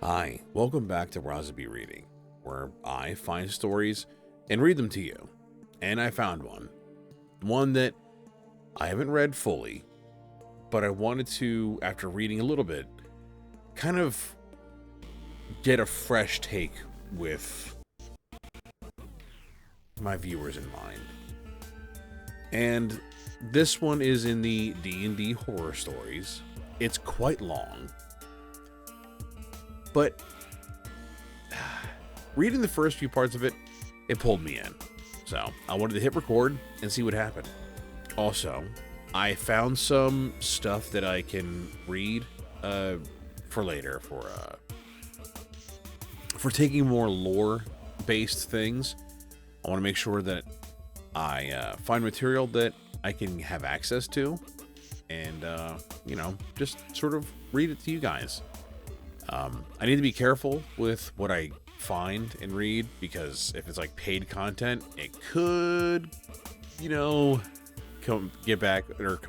Hi, welcome back to Razabi Reading, where I find stories and read them to you. And I found one that I haven't read fully, but I wanted to, after reading a little bit, kind of get a fresh take with my viewers in mind. And this one is in the D&D horror stories. It's quite long, but reading the first few parts of it, it pulled me in. So I wanted to hit record and see what happened. Also, I found some stuff that I can read for later for taking more lore-based things. I want to make sure that I find material that I can have access to and, just sort of read it to you guys. I need to be careful with what I find and read, because if it's like paid content, it could, come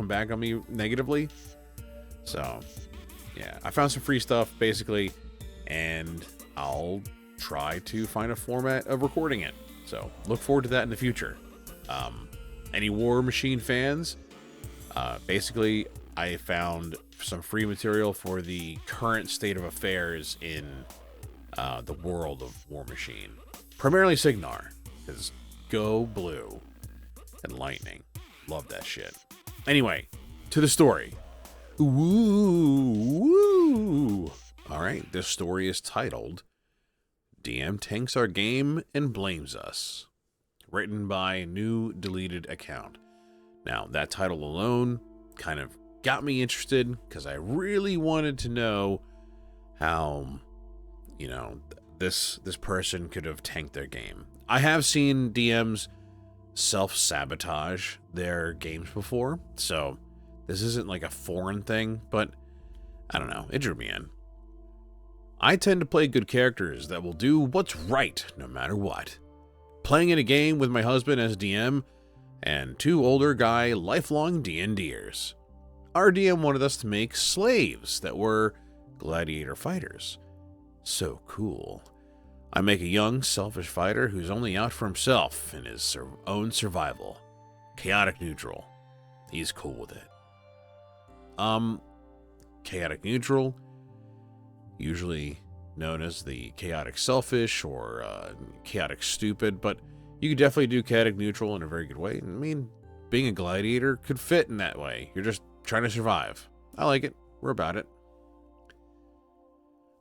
back on me negatively. So, yeah, I found some free stuff basically, and I'll try to find a format of recording it. So look forward to that in the future. Any War Machine fans, basically I found some free material for the current state of affairs in the world of War Machine. Primarily Signar, because go blue and lightning. Love that shit. Anyway, to the story. Woo! Alright, this story is titled DM Tanks Our Game and Blames Us. Written by New Deleted Account. Now, that title alone kind of got me interested, because I really wanted to know how, this person could have tanked their game. I have seen DMs self-sabotage their games before, so this isn't like a foreign thing, but I don't know, it drew me in. I tend to play good characters that will do what's right no matter what. Playing in a game with my husband as DM and two older guy lifelong D&Ders. Our DM wanted us to make slaves that were gladiator fighters. So cool. I make a young, selfish fighter who's only out for himself and his own survival. Chaotic neutral. He's cool with it. Chaotic neutral, usually known as the chaotic selfish or chaotic stupid, but you could definitely do chaotic neutral in a very good way. I mean, being a gladiator could fit in that way. You're just trying to survive. I like it. We're about it.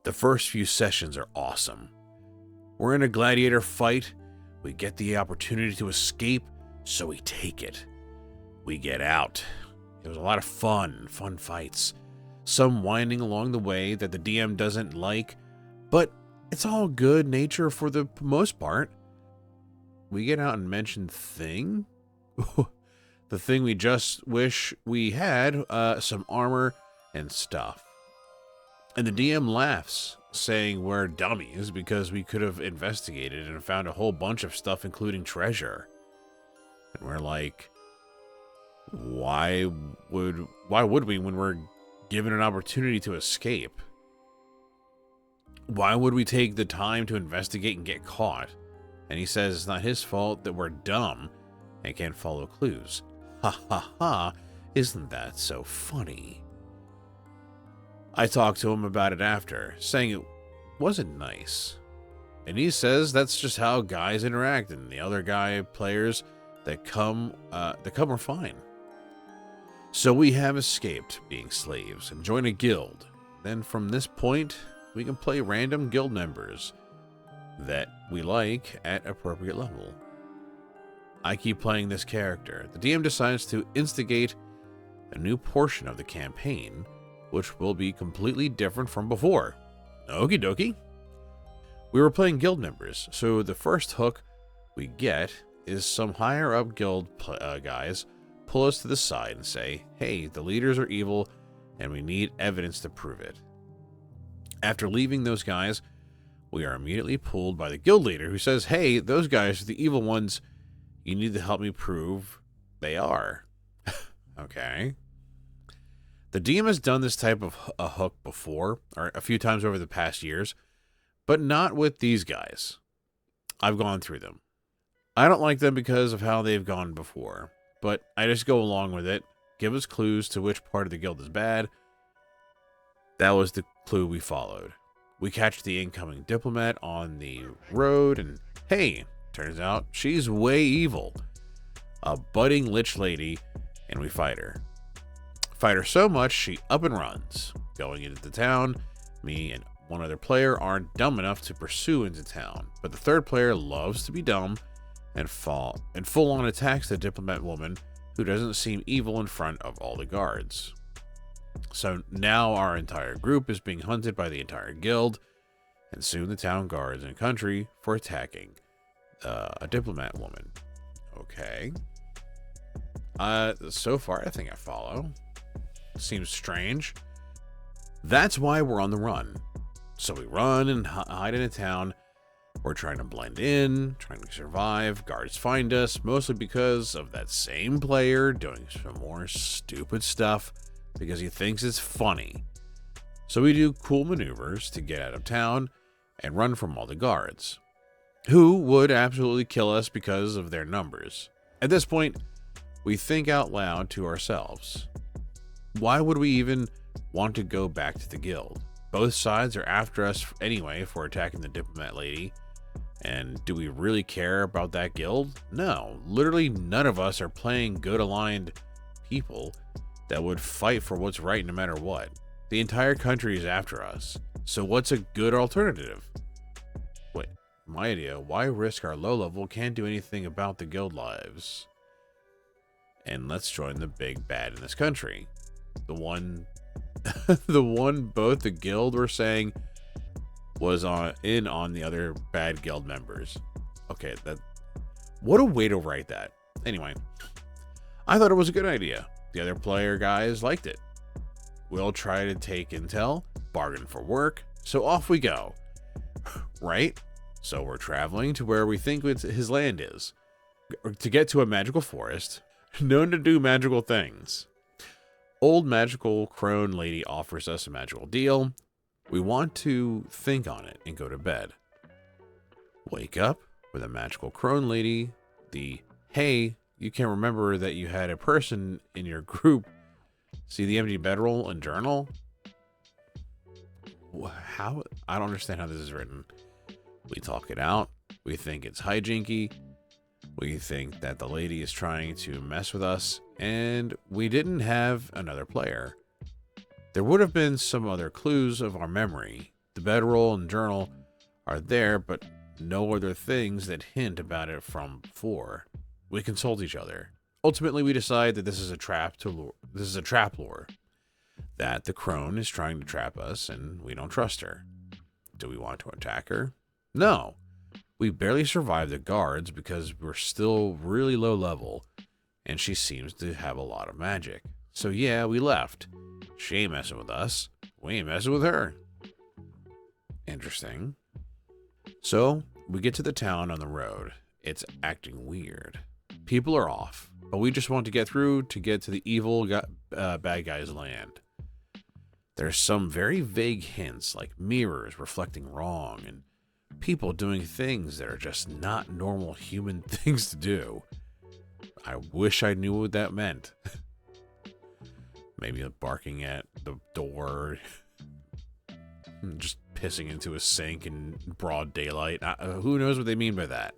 The first few sessions are awesome. We're in a gladiator fight. We get the opportunity to escape, so we take it. We get out. It was a lot of fun fights. Some winding along the way that the DM doesn't like, but it's all good nature for the most part. We get out and mention thing. The thing we just wish we had, some armor and stuff. And the DM laughs, saying we're dummies because we could have investigated and found a whole bunch of stuff, including treasure. And we're like, why would we when we're given an opportunity to escape? Why would we take the time to investigate and get caught? And he says it's not his fault that we're dumb and can't follow clues. Ha ha ha, isn't that so funny? I talked to him about it after, saying it wasn't nice. And he says that's just how guys interact, and the other guy players that come are fine. So we have escaped being slaves and joined a guild. Then from this point, we can play random guild members that we like at appropriate level. I keep playing this character. The DM decides to instigate a new portion of the campaign, which will be completely different from before. Okie dokie. We were playing guild members, so the first hook we get is some higher up guild guys pull us to the side and say, hey, the leaders are evil and we need evidence to prove it. After leaving those guys, we are immediately pulled by the guild leader who says, hey, those guys are the evil ones. You need to help me prove they are. Okay. The DM has done this type of a hook before, or a few times over the past years, but not with these guys. I've gone through them. I don't like them because of how they've gone before, but I just go along with it. Give us clues to which part of the guild is bad. That was the clue we followed. We catch the incoming diplomat on the road, and hey, turns out she's way evil. A budding lich lady, and we fight her. Fight her so much, she up and runs. Going into the town, me and one other player aren't dumb enough to pursue into town, but the third player loves to be dumb and full-on attacks the diplomat woman who doesn't seem evil in front of all the guards. So now our entire group is being hunted by the entire guild, and soon the town guards and country for attacking a diplomat woman. Okay. So far, I think I follow. Seems strange. That's why we're on the run. So we run and hide in a town. We're trying to blend in, trying to survive. Guards find us, mostly because of that same player doing some more stupid stuff because he thinks it's funny. So we do cool maneuvers to get out of town and run from all the guards, who would absolutely kill us because of their numbers. At this point, we think out loud to ourselves. Why would we even want to go back to the guild? Both sides are after us anyway for attacking the diplomat lady. And do we really care about that guild? No, literally none of us are playing good aligned people that would fight for what's right no matter what. The entire country is after us. So what's a good alternative? Wait, my idea, why risk our low level can't do anything about the guild lives? And let's join the big bad in this country. The one both the guild were saying was on the other bad guild members. Okay, what a way to write that. Anyway, I thought it was a good idea. The other player guys liked it. We'll try to take intel, bargain for work, so off we go. Right? So we're traveling to where we think his land is, to get to a magical forest known to do magical things. Old magical crone lady offers us a magical deal. We want to think on it and go to bed. Wake up with a magical crone lady. Hey, you can't remember that you had a person in your group. See the empty bedroll and journal? How? I don't understand how this is written. We talk it out. We think it's hijinky. We think that the lady is trying to mess with us, and we didn't have another player. There would have been some other clues of our memory. The bedroll and journal are there, but no other things that hint about it from before. We consult each other. Ultimately, we decide that this is a trap lore. That the crone is trying to trap us, and we don't trust her. Do we want to attack her? No. We barely survived the guards because we're still really low level, and she seems to have a lot of magic. So yeah, we left. She ain't messing with us. We ain't messing with her. Interesting. So we get to the town on the road. It's acting weird. People are off, but we just want to get through to get to the evil bad guy's land. There's some very vague hints like mirrors reflecting wrong and people doing things that are just not normal human things to do. I wish I knew what that meant. Maybe barking at the door, just pissing into a sink in broad daylight. Who knows what they mean by that?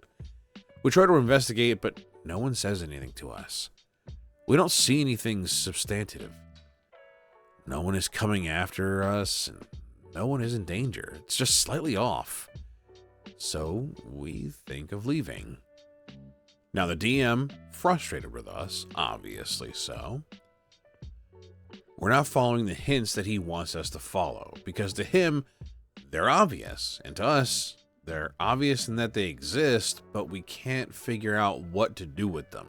We try to investigate, but no one says anything to us. We don't see anything substantive. No one is coming after us, and no one is in danger. It's just slightly off. So we think of leaving. Now the DM, frustrated with us, obviously so. We're not following the hints that he wants us to follow, because to him, they're obvious, and to us, they're obvious in that they exist, but we can't figure out what to do with them.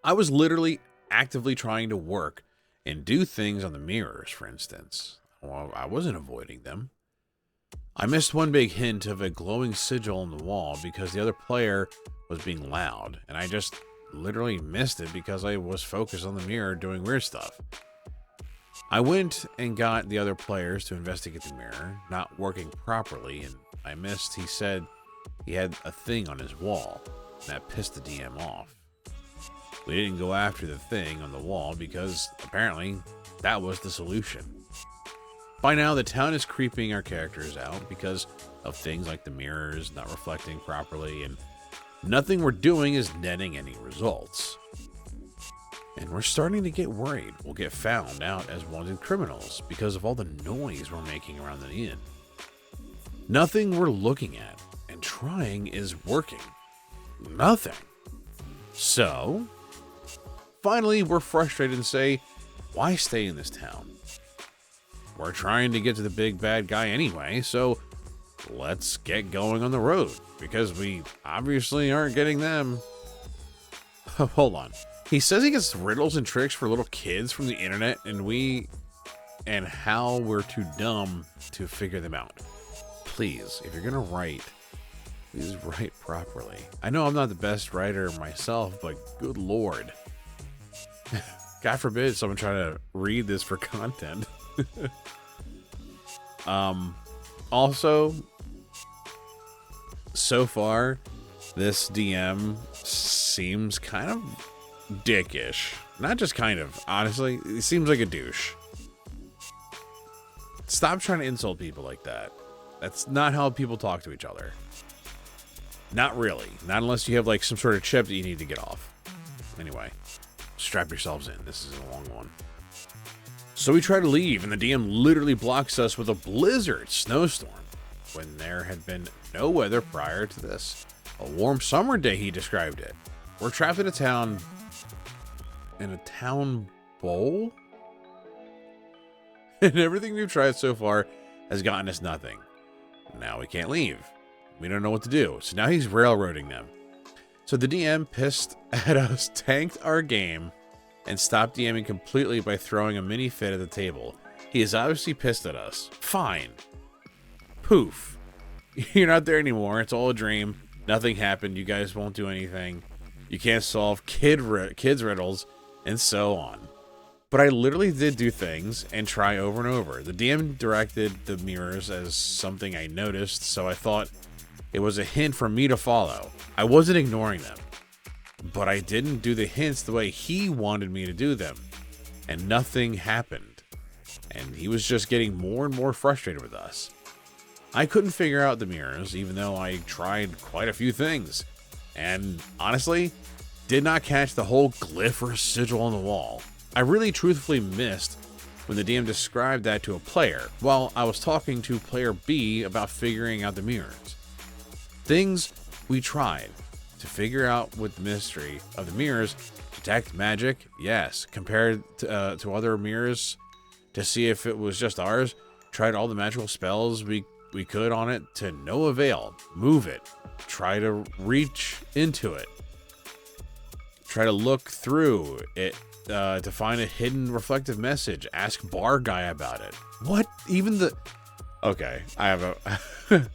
I was literally actively trying to work and do things on the mirrors, for instance. Well, I wasn't avoiding them. I missed one big hint of a glowing sigil on the wall because the other player was being loud, and I just literally missed it because I was focused on the mirror doing weird stuff. I went and got the other players to investigate the mirror, not working properly, and I missed. He said he had a thing on his wall, and that pissed the DM off. We didn't go after the thing on the wall because apparently that was the solution. By now, the town is creeping our characters out because of things like the mirrors not reflecting properly, and nothing we're doing is netting any results. And we're starting to get worried we'll get found out as wanted criminals because of all the noise we're making around the inn. Nothing we're looking at and trying is working. Nothing. So, finally, we're frustrated and say, why stay in this town? We're trying to get to the big bad guy anyway, so let's get going on the road, because we obviously aren't getting them. Hold on. He says he gets riddles and tricks for little kids from the internet, and how we're too dumb to figure them out. Please, if you're gonna write, please write properly. I know I'm not the best writer myself, but good lord. God forbid someone try to read this for content. Also, so far, this DM seems kind of dickish. Not just kind of, honestly, it seems like a douche. Stop trying to insult people like that. That's not how people talk to each other. Not really. Not unless you have like some sort of chip that you need to get off. Anyway, strap yourselves in. This is a long one. So we try to leave, and the DM literally blocks us with a blizzard snowstorm when there had been no weather prior to this. A warm summer day, he described it. We're trapped in a town bowl? And everything we've tried so far has gotten us nothing. Now we can't leave. We don't know what to do. So now he's railroading them. So the DM, pissed at us, tanked our game and stopped DMing completely by throwing a mini fit at the table. He is obviously pissed at us. Fine. Poof. You're not there anymore. It's all a dream. Nothing happened. You guys won't do anything. You can't solve kids' riddles, and so on. But I literally did do things and try over and over. The DM directed the mirrors as something I noticed, so I thought it was a hint for me to follow. I wasn't ignoring them, but I didn't do the hints the way he wanted me to do them, and nothing happened. And he was just getting more and more frustrated with us. I couldn't figure out the mirrors, even though I tried quite a few things, and honestly, did not catch the whole glyph or sigil on the wall. I really truthfully missed when the DM described that to a player, while I was talking to player B about figuring out the mirrors. Things we tried to figure out with the mystery of the mirrors. Detect magic, yes. Compared to other mirrors to see if it was just ours. Tried all the magical spells we could on it to no avail. Move it. Try to reach into it. Try to look through it to find a hidden reflective message. Ask bar guy about it. What? Even the... Okay, I have a...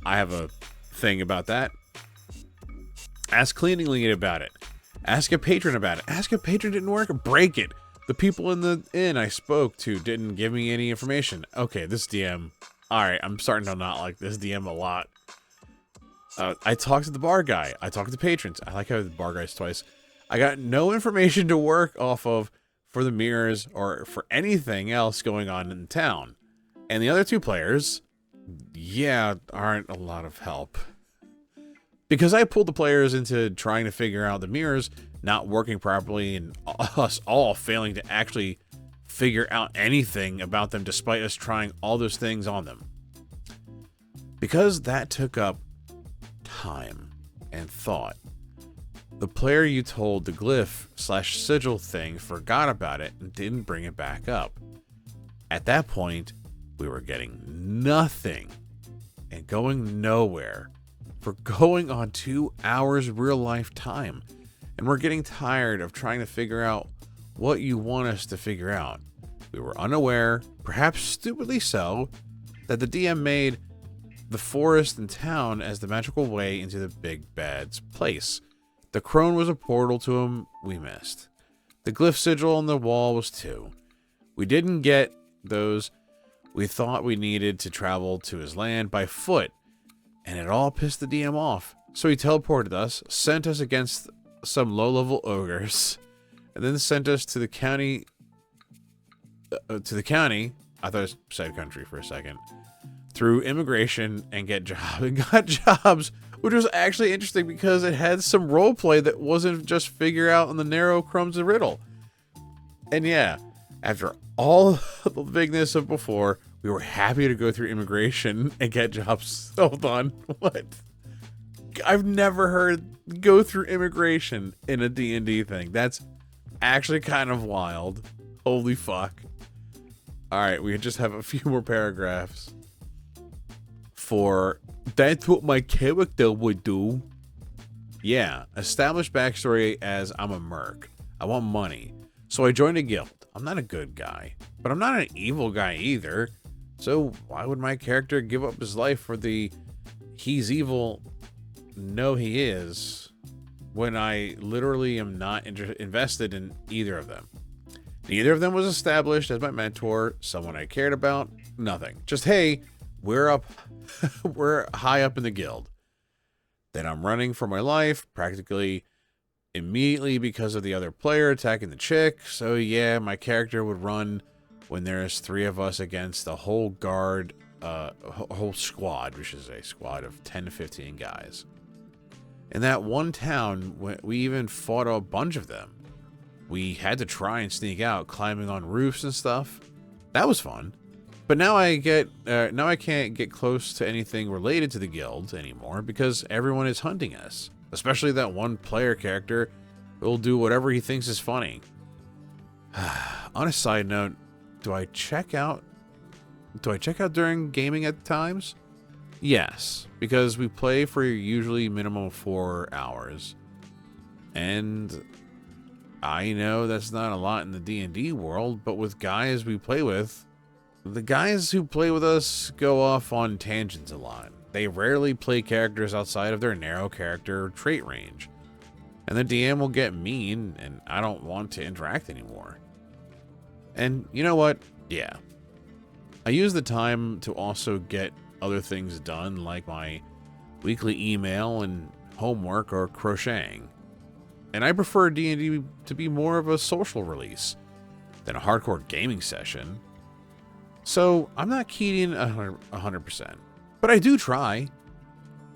I have a thing about that. Ask cleaning lady about it. Ask a patron about it. Ask a patron didn't work. Break it. The people in the inn I spoke to didn't give me any information. Okay, this DM... Alright, I'm starting to not like this DM a lot. I talked to the bar guy. I talked to patrons. I like how the bar guy's twice. I got no information to work off of for the mirrors or for anything else going on in town. And the other two players, yeah, aren't a lot of help. Because I pulled the players into trying to figure out the mirrors not working properly and us all failing to actually figure out anything about them despite us trying all those things on them. Because that took up time and thought, the player you told the glyph/sigil thing forgot about it and didn't bring it back up. At that point, we were getting nothing and going nowhere for going on 2 hours real life time. And we're getting tired of trying to figure out what you want us to figure out. We were unaware, perhaps stupidly so, that the DM made the forest and town as the magical way into the big bad's place. The crone was a portal to him we missed. The glyph sigil on the wall was too. We didn't get those. We thought we needed to travel to his land by foot, and it all pissed the DM off. So he teleported us, sent us against some low-level ogres, and then sent us to the county. I thought it said country for a second. Through immigration and get jobs. And got jobs, which was actually interesting because it had some roleplay that wasn't just figure out on the narrow crumbs of riddle. And yeah, after all the bigness of before, we were happy to go through immigration and get jobs. Hold on, what? I've never heard go through immigration in a D&D thing. That's actually kind of wild. Holy fuck. Alright, we just have a few more paragraphs. For that's what my character would do. Yeah, established backstory as I'm a merc. I want money. So I joined a guild. I'm not a good guy, but I'm not an evil guy either. So why would my character give up his life for the he's evil, no he is, when I literally am not invested in either of them? Neither of them was established as my mentor, someone I cared about, nothing. Just, hey, we're high up in the guild. Then I'm running for my life, practically immediately because of the other player attacking the chick. So yeah, my character would run when there's 3 of us against a whole guard, a whole squad, which is a squad of 10 to 15 guys. In that one town, we even fought a bunch of them. We had to try and sneak out, climbing on roofs and stuff. That was fun. But now I can't get close to anything related to the guild anymore because everyone is hunting us. Especially that one player character who will do whatever he thinks is funny. On a side note, do I check out during gaming at times? Yes, because we play for usually minimum 4 hours. And I know that's not a lot in the D&D world, but with guys we play with, the guys who play with us go off on tangents a lot. They rarely play characters outside of their narrow character trait range. And the DM will get mean, and I don't want to interact anymore. And you know what? Yeah. I use the time to also get other things done, like my weekly email and homework or crocheting. And I prefer D&D to be more of a social release than a hardcore gaming session. So I'm not keyed in 100%. But I do try.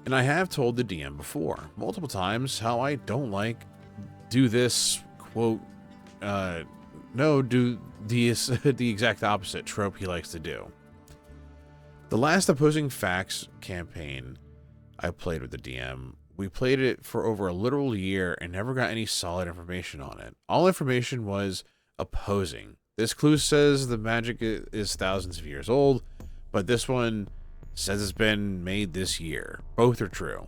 And I have told the DM before, multiple times, how I don't do this, quote, no, do the exact opposite trope he likes to do. The last opposing facts campaign I played with the DM, we played it for over a literal year and never got any solid information on it. All information was opposing. This clue says the magic is thousands of years old, but this one says it's been made this year. Both are true.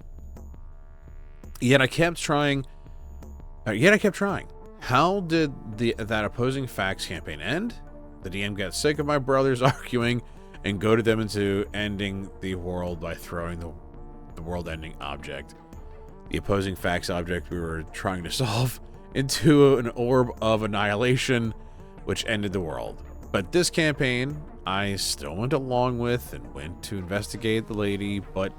Yet I kept trying. How did that opposing facts campaign end? The DM got sick of my brothers arguing and goaded them into ending the world by throwing the world-ending object, the opposing facts object we were trying to solve, into an orb of annihilation, which ended the world. But this campaign, I still went along with and went to investigate the lady, but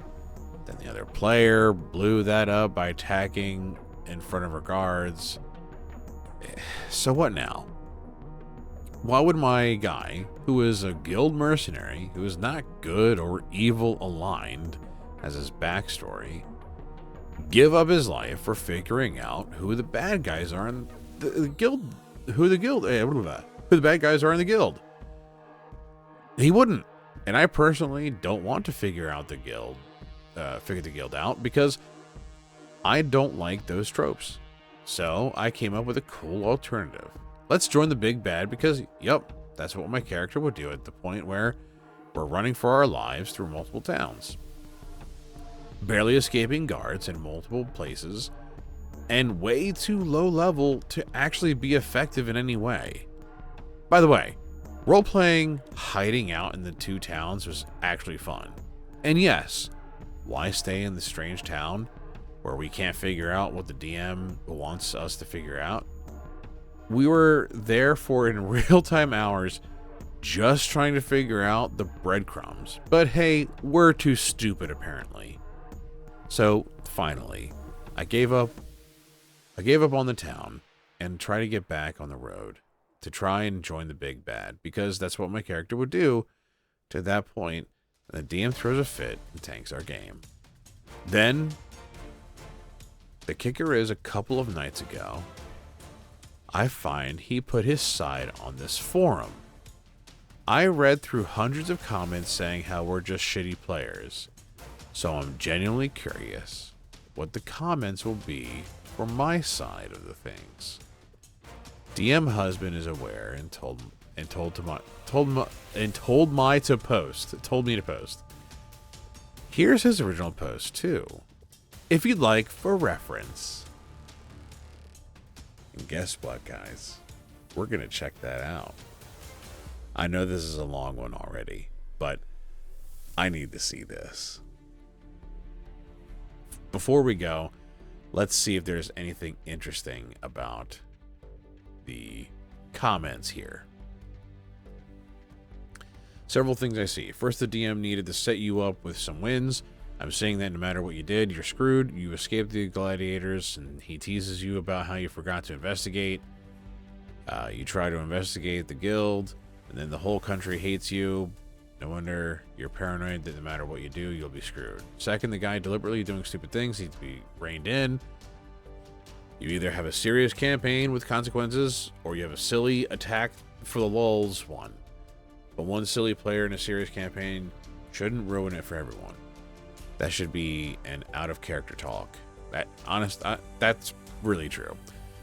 then the other player blew that up by attacking in front of her guards. So what now? Why would my guy, who is a guild mercenary, who is not good or evil aligned, as his backstory, give up his life for figuring out who the bad guys are in the guild? Who the bad guys are in the guild? He wouldn't. And I personally don't want to figure the guild out because I don't like those tropes. So I came up with a cool alternative. Let's join the big bad because, yep, that's what my character would do at the point where we're running for our lives through multiple towns, barely escaping guards in multiple places, and way too low level to actually be effective in any way. By the way, role-playing hiding out in the 2 towns was actually fun. And yes, why stay in the strange town where we can't figure out what the DM wants us to figure out? We were there for in real-time hours just trying to figure out the breadcrumbs. But hey, we're too stupid apparently. So finally, I gave up on the town and try to get back on the road to try and join the big bad, because that's what my character would do. To that point, the DM throws a fit and tanks our game. Then, the kicker is, a couple of nights ago, I find he put his side on this forum. I read through hundreds of comments saying how we're just shitty players. So I'm genuinely curious what the comments will be for my side of the things. DM husband is aware and told me to post. Here's his original post too, if you'd like for reference. And guess what, guys? We're gonna check that out. I know this is a long one already, but I need to see this. Before we go, let's see if there's anything interesting about the comments here. Several things I see. First, the DM needed to set you up with some wins. I'm saying that no matter what you did, you're screwed. You escaped the gladiators, and he teases you about how you forgot to investigate. You try to investigate the guild, and then the whole country hates you. No wonder you're paranoid that no matter what you do, you'll be screwed. Second, the guy deliberately doing stupid things needs to be reined in. You either have a serious campaign with consequences, or you have a silly attack for the lulz one. But one silly player in a serious campaign shouldn't ruin it for everyone. That should be an out-of-character talk. That's really true.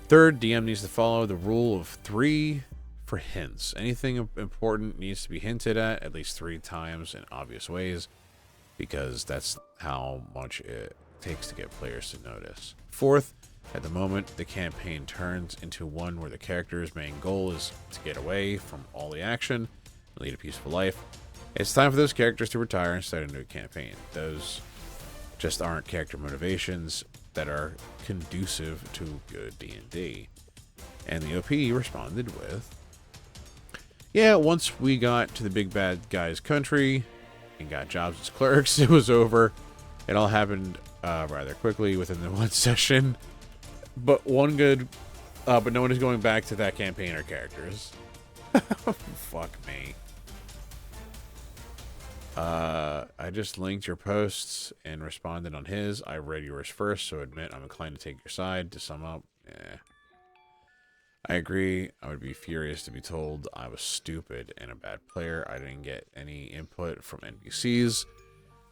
Third, DM needs to follow the rule of 3 for hints. Anything important needs to be hinted at least 3 times in obvious ways, because that's how much it takes to get players to notice. Fourth, at the moment, the campaign turns into one where the character's main goal is to get away from all the action and lead a peaceful life. It's time for those characters to retire and start a new campaign. Those just aren't character motivations that are conducive to good D&D. And the OP responded with, yeah, once we got to the big bad guy's country and got jobs as clerks, it was over. It all happened rather quickly within the one session. But no one is going back to that campaign or characters. Fuck me. I just linked your posts and responded on his. I read yours first, so admit I'm inclined to take your side. To sum up, I agree. I would be furious to be told I was stupid and a bad player. I didn't get any input from NPCs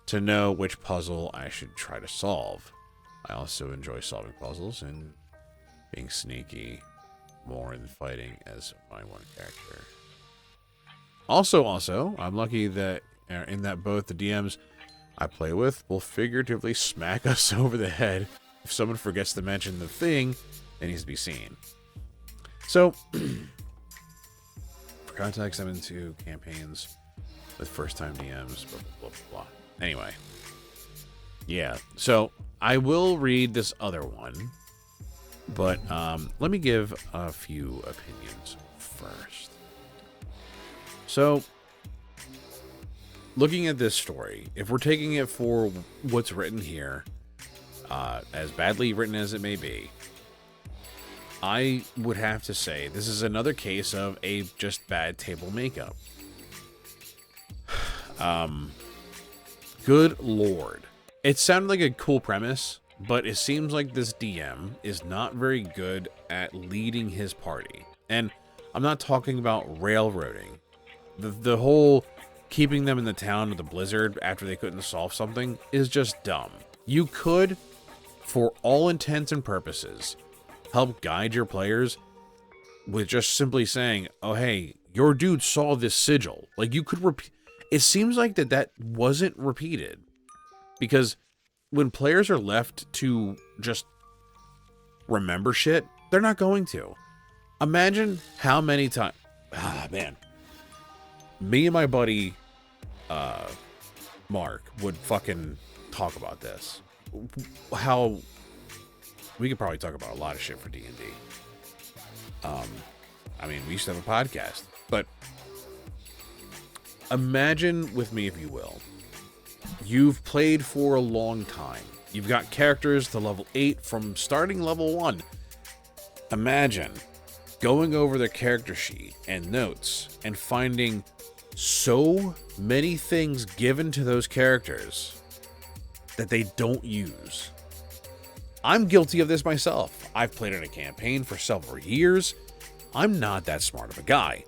to know which puzzle I should try to solve. I also enjoy solving puzzles and being sneaky more than fighting as my one character. Also, I'm lucky that in that both the DMs I play with will figuratively smack us over the head if someone forgets to mention the thing that needs to be seen. So, for context, I'm into campaigns with first-time DMs, blah, blah, blah, blah. Anyway. Yeah, so I will read this other one, but let me give a few opinions first. So, looking at this story, if we're taking it for what's written here, as badly written as it may be, I would have to say this is another case of a just bad table makeup. Good lord. It sounded like a cool premise, but it seems like this DM is not very good at leading his party. And I'm not talking about railroading. The whole keeping them in the town with the blizzard after they couldn't solve something is just dumb. You could, for all intents and purposes, help guide your players with just simply saying, oh, hey, your dude saw this sigil. Like, you could repeat. It seems like that wasn't repeated. Because when players are left to just remember shit, they're not going to. Imagine how many times... man. Me and my buddy, Mark, would fucking talk about this. How... We could probably talk about a lot of shit for D&D. I mean, we used to have a podcast. But Imagine with me, if you will, you've played for a long time. You've got characters to level 8 from starting level 1. Imagine going over their character sheet and notes and finding so many things given to those characters that they don't use. I'm guilty of this myself. I've played in a campaign for several years. I'm not that smart of a guy.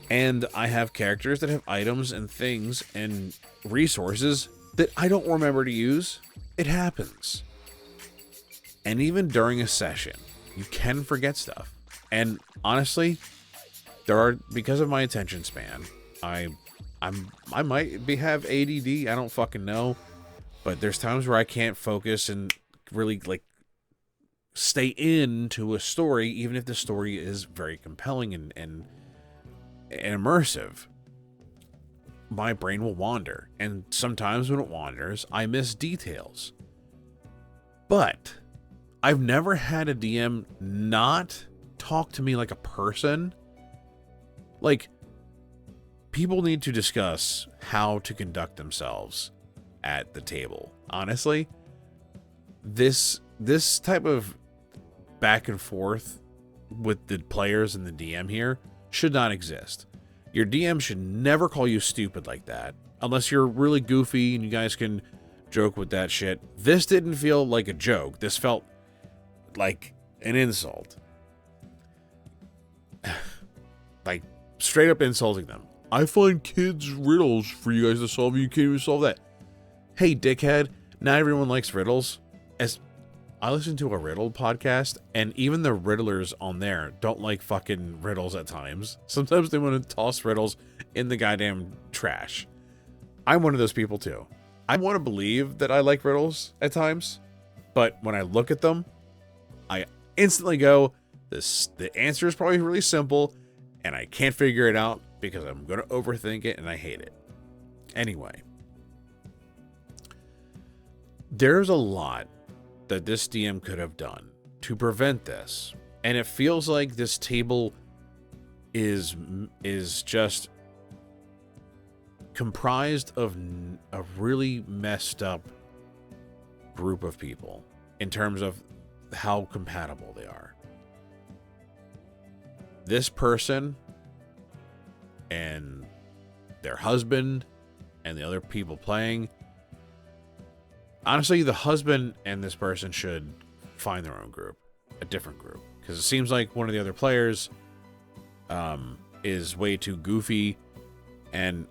And I have characters that have items and things and resources that I don't remember to use. It happens. And even during a session, you can forget stuff. And honestly, because of my attention span, I might have ADD. I don't fucking know. But there's times where I can't focus and really stay into a story, even if the story is very compelling and immersive. My brain will wander, and sometimes when it wanders, I miss details. But I've never had a DM not talk to me like a person. People need to discuss how to conduct themselves at the table. Honestly, this type of back and forth with the players and the DM here should not exist. Your DM should never call you stupid like that, unless you're really goofy and you guys can joke with that shit. This didn't feel like a joke. This felt like an insult. Straight up insulting them. I find kids' riddles for you guys to solve. You can't even solve that. Hey, dickhead. Not everyone likes riddles. As I listen to a riddle podcast, and even the riddlers on there don't like fucking riddles at times. Sometimes they want to toss riddles in the goddamn trash. I'm one of those people too. I want to believe that I like riddles at times, but when I look at them, I instantly go, the answer is probably really simple, and I can't figure it out because I'm going to overthink it and I hate it. Anyway, there's a lot that this DM could have done to prevent this. And it feels like this table is just comprised of a really messed up group of people in terms of how compatible they are. This person and their husband and the other people playing. Honestly, the husband and this person should find their own group, a different group, because it seems like one of the other players is way too goofy, and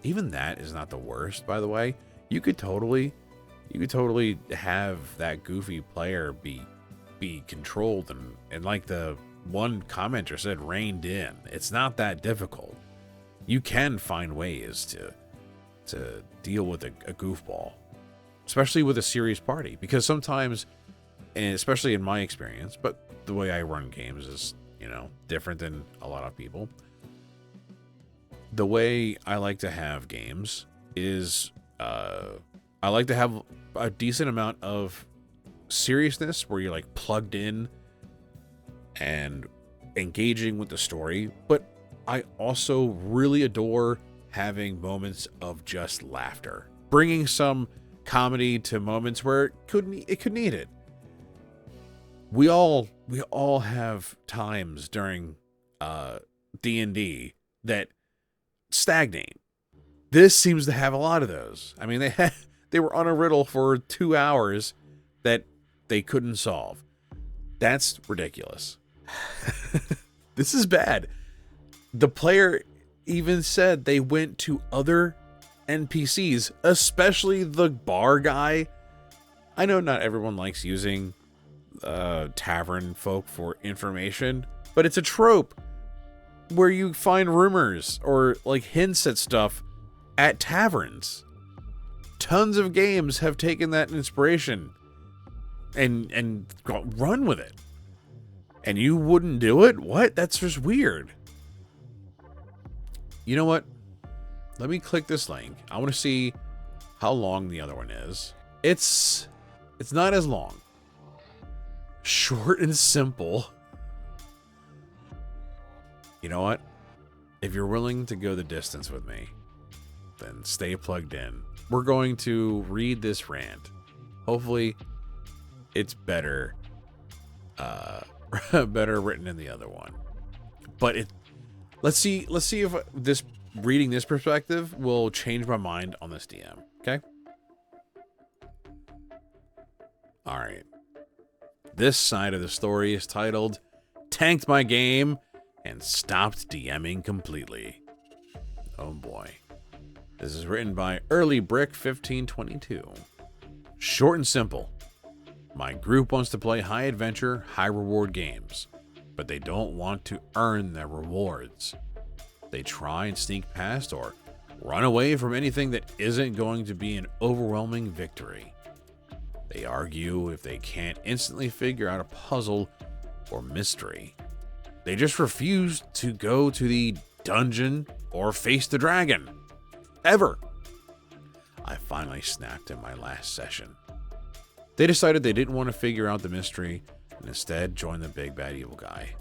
even that is not the worst, by the way. You could totally have that goofy player be controlled and like the one commenter said, reined in. It's not that difficult. You can find ways to deal with a goofball, especially with a serious party, because sometimes, and especially in my experience, but the way I run games is, different than a lot of people. The way I like to have games is I like to have a decent amount of seriousness where you're plugged in and engaging with the story, but I also really adore having moments of just laughter, bringing some comedy to moments where it could need it. We all have times during D&D that stagnate. This seems to have a lot of those. I mean, they were on a riddle for 2 hours that they couldn't solve. That's ridiculous. This is bad. The player even said they went to other NPCs, especially the bar guy. I know not everyone likes using tavern folk for information, but it's a trope where you find rumors or hints at stuff at taverns. Tons of games have taken that inspiration and run with it. And you wouldn't do it? What? That's just weird. You know what? Let me click this link. I want to see how long the other one is. It's not as long. Short and simple. You know what? if you're willing to go the distance with me, then stay plugged in. We're going to read this rant. Hopefully, it's better, better written than the other one. But let's see if reading this perspective will change my mind on this DM. Okay. All right. This side of the story is titled "Tanked My Game and Stopped DMing Completely." Oh boy. This is written by Early Brick 1522. Short and simple. My group wants to play high adventure, high reward games, but they don't want to earn their rewards. They try and sneak past or run away from anything that isn't going to be an overwhelming victory. They argue if they can't instantly figure out a puzzle or mystery. They just refuse to go to the dungeon or face the dragon. Ever. I finally snapped in my last session. They decided they didn't want to figure out the mystery and instead joined the big bad evil guy.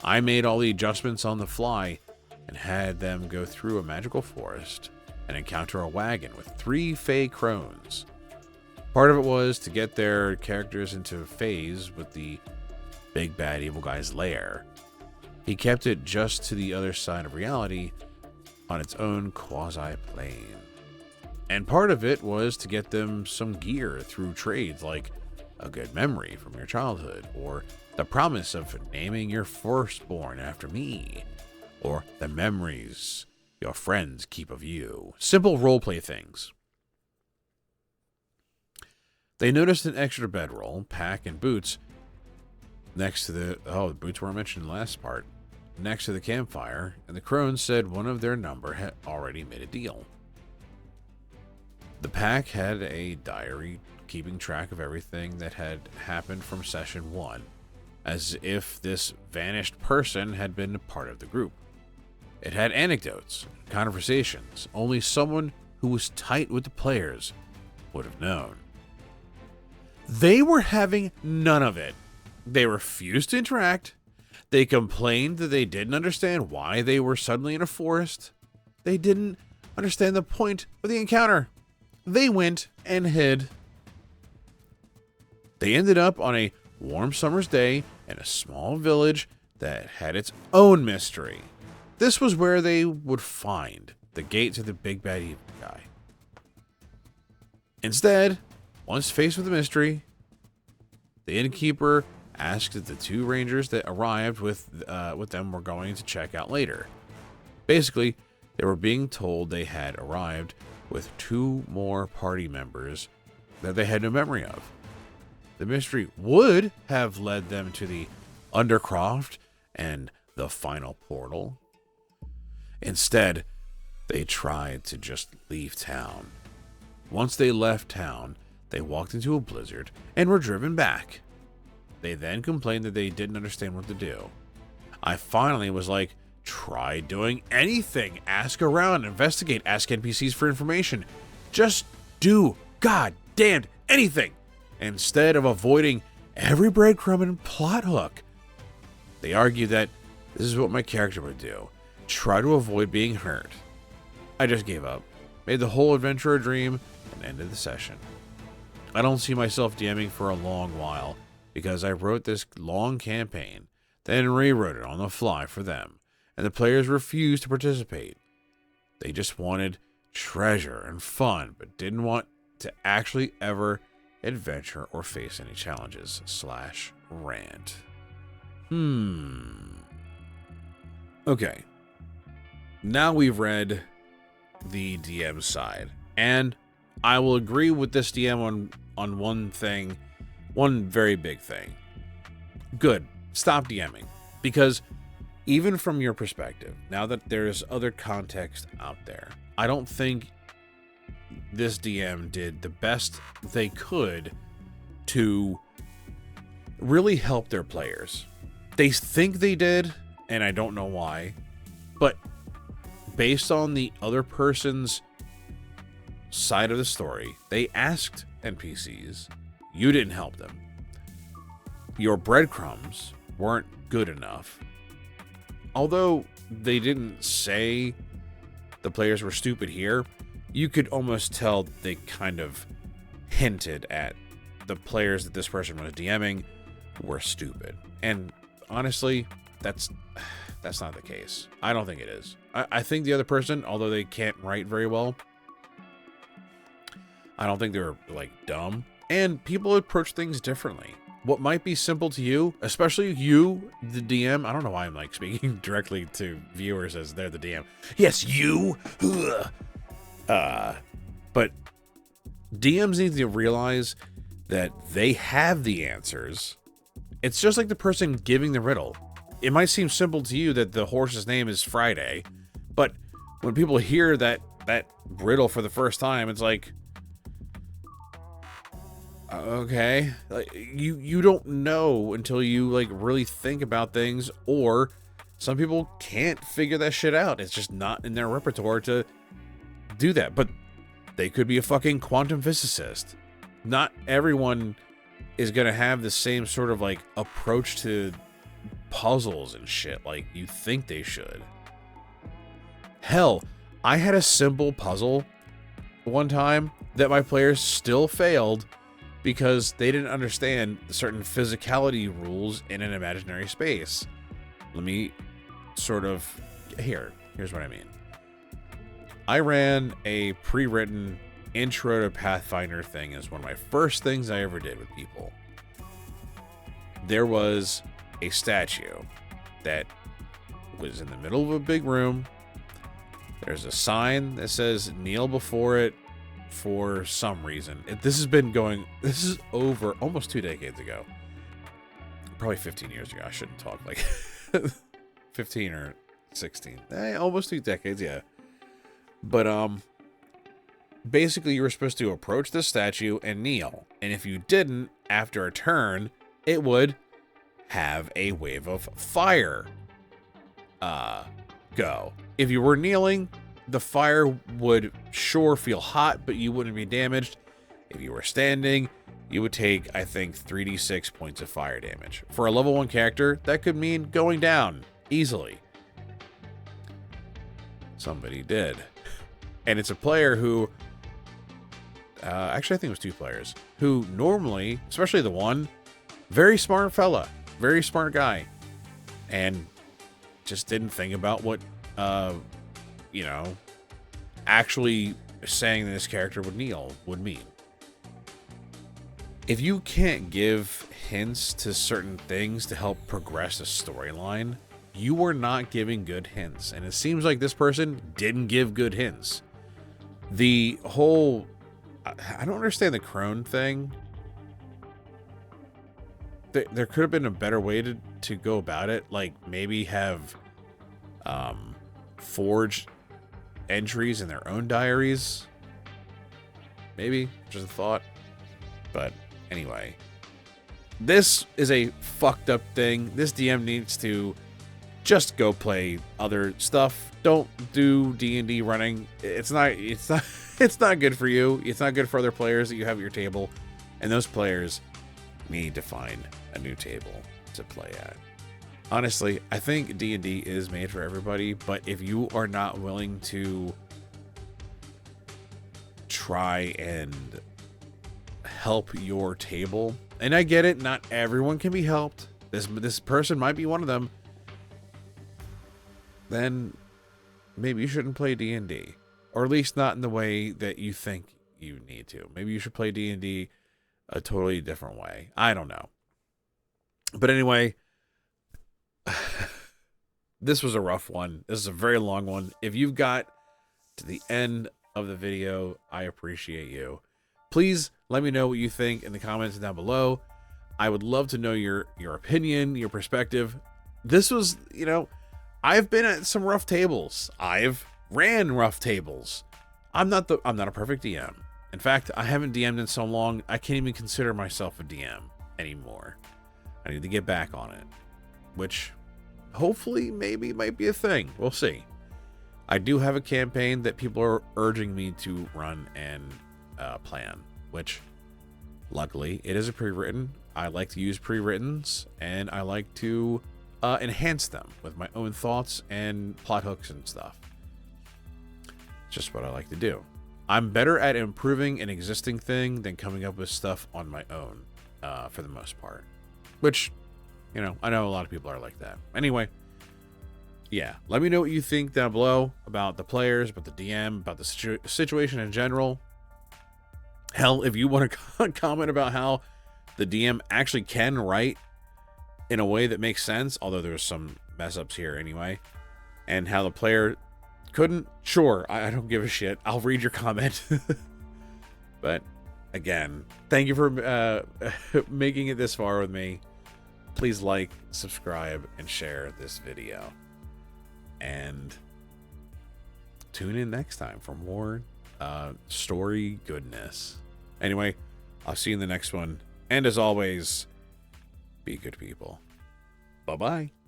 I made all the adjustments on the fly and had them go through a magical forest and encounter a wagon with 3 fey crones. Part of it was to get their characters into phase with the big bad evil guy's lair. He kept it just to the other side of reality on its own quasi-plane. And part of it was to get them some gear through trades like a good memory from your childhood, or the promise of naming your firstborn after me, or the memories your friends keep of you. Simple roleplay things. They noticed an extra bedroll, pack, and boots next to the... Oh, the boots weren't mentioned in the last part. Next to the campfire, and the crones said one of their number had already made a deal. The pack had a diary keeping track of everything that had happened from session 1, as if this vanished person had been a part of the group. It had anecdotes, conversations only someone who was tight with the players would have known. They were having none of it. They refused to interact. They complained that they didn't understand why they were suddenly in a forest. They didn't understand the point of the encounter. They went and hid. They ended up on a warm summer's day in a small village that had its own mystery. This was where they would find the gate to the big bad evil guy. Instead, once faced with the mystery, the innkeeper asked if the 2 rangers that arrived with them were going to check out later. Basically, they were being told they had arrived with 2 more party members that they had no memory of. The mystery would have led them to the Undercroft and the final portal. Instead, they tried to just leave town. Once they left town, they walked into a blizzard and were driven back. They then complained that they didn't understand what to do. I finally was like, try doing anything. Ask around, investigate, ask NPCs for information. Just do goddamn anything instead of avoiding every breadcrumb and plot hook. They argued that this is what my character would do. Try to avoid being hurt. I just gave up, made the whole adventure a dream, and ended the session. I don't see myself DMing for a long while because I wrote this long campaign, then rewrote it on the fly for them, and the players refused to participate. They just wanted treasure and fun, but didn't want to actually ever adventure or face any challenges / rant. Okay. Now we've read the DM side, and I will agree with this DM on one thing, one very big thing. Good. Stop DMing. Because even from your perspective, now that there's other context out there, I don't think this DM did the best they could to really help their players. They think they did, and I don't know why, but based on the other person's side of the story, they asked NPCs, you didn't help them. Your breadcrumbs weren't good enough. Although they didn't say the players were stupid here, you could almost tell they kind of hinted at the players that this person was DMing were stupid. And honestly, that's not the case. I don't think it is. I think the other person, although they can't write very well, I don't think they were like dumb. And people approach things differently. What might be simple to you, especially you, the DM. I don't know why I'm like speaking directly to viewers as they're the DM. Yes, you. But DMs need to realize that they have the answers. It's just like the person giving the riddle. It might seem simple to you that the horse's name is Friday, but when people hear that riddle for the first time, it's like, okay, like you don't know until you like really think about things, or some people can't figure that shit out. It's just not in their repertoire to do that. But they could be a fucking quantum physicist. Not everyone is gonna have the same sort of like approach to puzzles and shit like you think they should. Hell, I had a simple puzzle one time that my players still failed because they didn't understand certain physicality rules in an imaginary space. Let me sort of... Here's what I mean. I ran a pre-written intro to Pathfinder thing as one of my first things I ever did with people. There was a statue that was in the middle of a big room. There's a sign that says kneel before it for some reason. This is over almost 2 decades ago. Probably 15 years ago. I shouldn't talk like 15 or 16. Almost 2 decades, yeah. But basically you were supposed to approach the statue and kneel. And if you didn't, after a turn, it would have a wave of fire go. If you were kneeling, the fire would sure feel hot, but you wouldn't be damaged. If you were standing, you would take, I think, 3d6 points of fire damage. For a level 1 character, that could mean going down easily. Somebody did. And it's a player who... actually, I think it was 2 players. Who normally, especially the one, very smart fella. Very smart guy. And just didn't think about what... actually saying that this character would kneel would mean. If you can't give hints to certain things to help progress a storyline, you are not giving good hints. And it seems like this person didn't give good hints. The whole... I don't understand the crone thing. There could have been a better way to go about it. Like, maybe have... forged entries in their own diaries. Maybe, just a thought. But anyway, this is a fucked up thing. This DM needs to just go play other stuff. Don't do D&D running. It's not good for you. It's not good for other players that you have at your table, and those players need to find a new table to play at. Honestly, I think D&D is made for everybody, but if you are not willing to try and help your table, and I get it, not everyone can be helped. This person might be one of them. Then maybe you shouldn't play D&D, or at least not in the way that you think you need to. Maybe you should play D&D a totally different way. I don't know. But anyway, this was a rough one. This is a very long one. If you've got to the end of the video, I appreciate you. Please let me know what you think in the comments down below. I would love to know your opinion, your perspective. This was, I've been at some rough tables. I've ran rough tables. I'm not a perfect DM. In fact, I haven't DM'd in so long, I can't even consider myself a DM anymore. I need to get back on it, which hopefully maybe might be a thing. We'll see. I do have a campaign that people are urging me to run and plan, which luckily it is a pre-written. I like to use pre-writtens, and I like to enhance them with my own thoughts and plot hooks and stuff. Just what I like to do. I'm better at improving an existing thing than coming up with stuff on my own, for the most part. Which, you know, I know a lot of people are like that. Anyway, yeah, let me know what you think down below about the players, about the DM, about the situation in general. Hell, if you want to comment about how the DM actually can write in a way that makes sense, although there's some mess ups here anyway, and how the player couldn't, sure, I don't give a shit. I'll read your comment. But again, thank you for making it this far with me. Please like, subscribe, and share this video. And tune in next time for more story goodness. Anyway, I'll see you in the next one. And as always, be good people. Bye-bye.